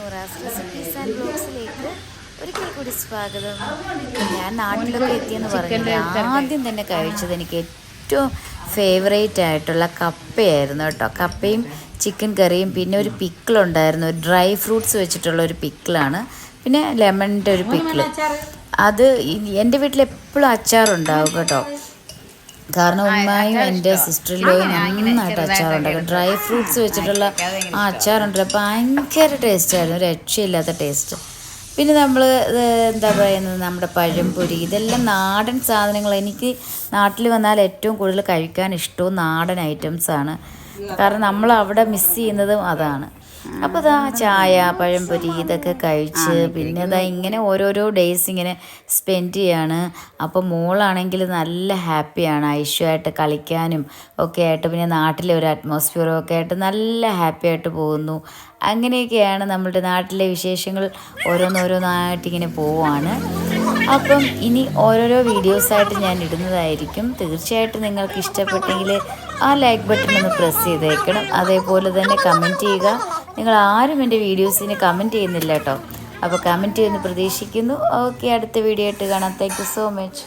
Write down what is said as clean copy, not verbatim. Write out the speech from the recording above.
Noora's recipes and ബ്ലോഗ്സിലേക്ക് ഒരിക്കൽ കൂടി സ്വാഗതം. ഞാൻ നാട്ടിലൊക്കെ എത്തിയെന്ന് പറഞ്ഞില്ല, ആദ്യം തന്നെ കഴിച്ചത് എനിക്ക് ഏറ്റവും ഫേവറേറ്റ് ആയിട്ടുള്ള കപ്പയായിരുന്നു കേട്ടോ. കപ്പയും ചിക്കൻ കറിയും, പിന്നെ ഒരു പിക്കിളുണ്ടായിരുന്നു, ഒരു ഡ്രൈ ഫ്രൂട്ട്സ് വെച്ചിട്ടുള്ള ഒരു പിക്കിളാണ്, പിന്നെ ലെമണിൻ്റെ ഒരു പിക്കിൾ. അത് എൻ്റെ വീട്ടിൽ എപ്പോഴും അച്ചാറുണ്ടാവും കേട്ടോ. കാരണം ഉമ്മയും എൻ്റെ സിസ്റ്ററിലോയും നന്നായിട്ട് അച്ചാറുണ്ടാക്കും. ഡ്രൈ ഫ്രൂട്ട്സ് വെച്ചിട്ടുള്ള ആ അച്ചാറുണ്ടല്ലോ, ഭയങ്കര ടേസ്റ്റായിരുന്നു, ഒരു രക്ഷയില്ലാത്ത ടേസ്റ്റ്. പിന്നെ നമ്മൾ എന്താ പറയുന്നത്, നമ്മുടെ പഴംപൊരി, ഇതെല്ലാം നാടൻ സാധനങ്ങൾ. എനിക്ക് നാട്ടിൽ വന്നാൽ ഏറ്റവും കൂടുതൽ കഴിക്കാൻ ഇഷ്ടവും നാടൻ ഐറ്റംസാണ്. കാരണം നമ്മൾ അവിടെ മിസ് ചെയ്യുന്നതും അതാണ്. അപ്പോൾ ഇതാ ചായ, പഴംപൊരി ഇതൊക്കെ കഴിച്ച് പിന്നെ ഇതാ ഇങ്ങനെ ഓരോരോ ഡേയ്സ് ഇങ്ങനെ സ്പെൻഡ് ചെയ്യാണ്. അപ്പോൾ മോളാണെങ്കിൽ നല്ല ഹാപ്പിയാണ്, ഐശ്വര്യമായിട്ട് കളിക്കാനും ഒക്കെ ആയിട്ട്, പിന്നെ നാട്ടിലെ ഒരു അറ്റ്മോസ്ഫിയറും ഒക്കെ ആയിട്ട് നല്ല ഹാപ്പി ആയിട്ട് പോകുന്നു. അങ്ങനെയൊക്കെയാണ് നമ്മളുടെ നാട്ടിലെ വിശേഷങ്ങൾ. ഓരോന്നോരോന്നായിട്ട് ഇങ്ങനെ പോവുകയാണ്. അപ്പം ഇനി ഓരോരോ വീഡിയോസായിട്ട് ഞാൻ ഇടുന്നതായിരിക്കും. തീർച്ചയായിട്ടും നിങ്ങൾക്ക് ഇഷ്ടപ്പെട്ടെങ്കിൽ ആ ലൈക്ക് ബട്ടൺ ഒന്ന് പ്രസ് ചെയ്തേക്കണം. അതേപോലെ തന്നെ കമൻറ്റ് ചെയ്യുക. നിങ്ങൾ ആരും എൻ്റെ വീഡിയോസിന് കമൻറ്റ് ചെയ്യുന്നില്ല കേട്ടോ. അപ്പോൾ കമൻറ്റ് ചെയ്യുമെന്ന് പ്രതീക്ഷിക്കുന്നു. ഓക്കെ, അടുത്ത വീഡിയോ ആയിട്ട് കാണാം. Thank you so much.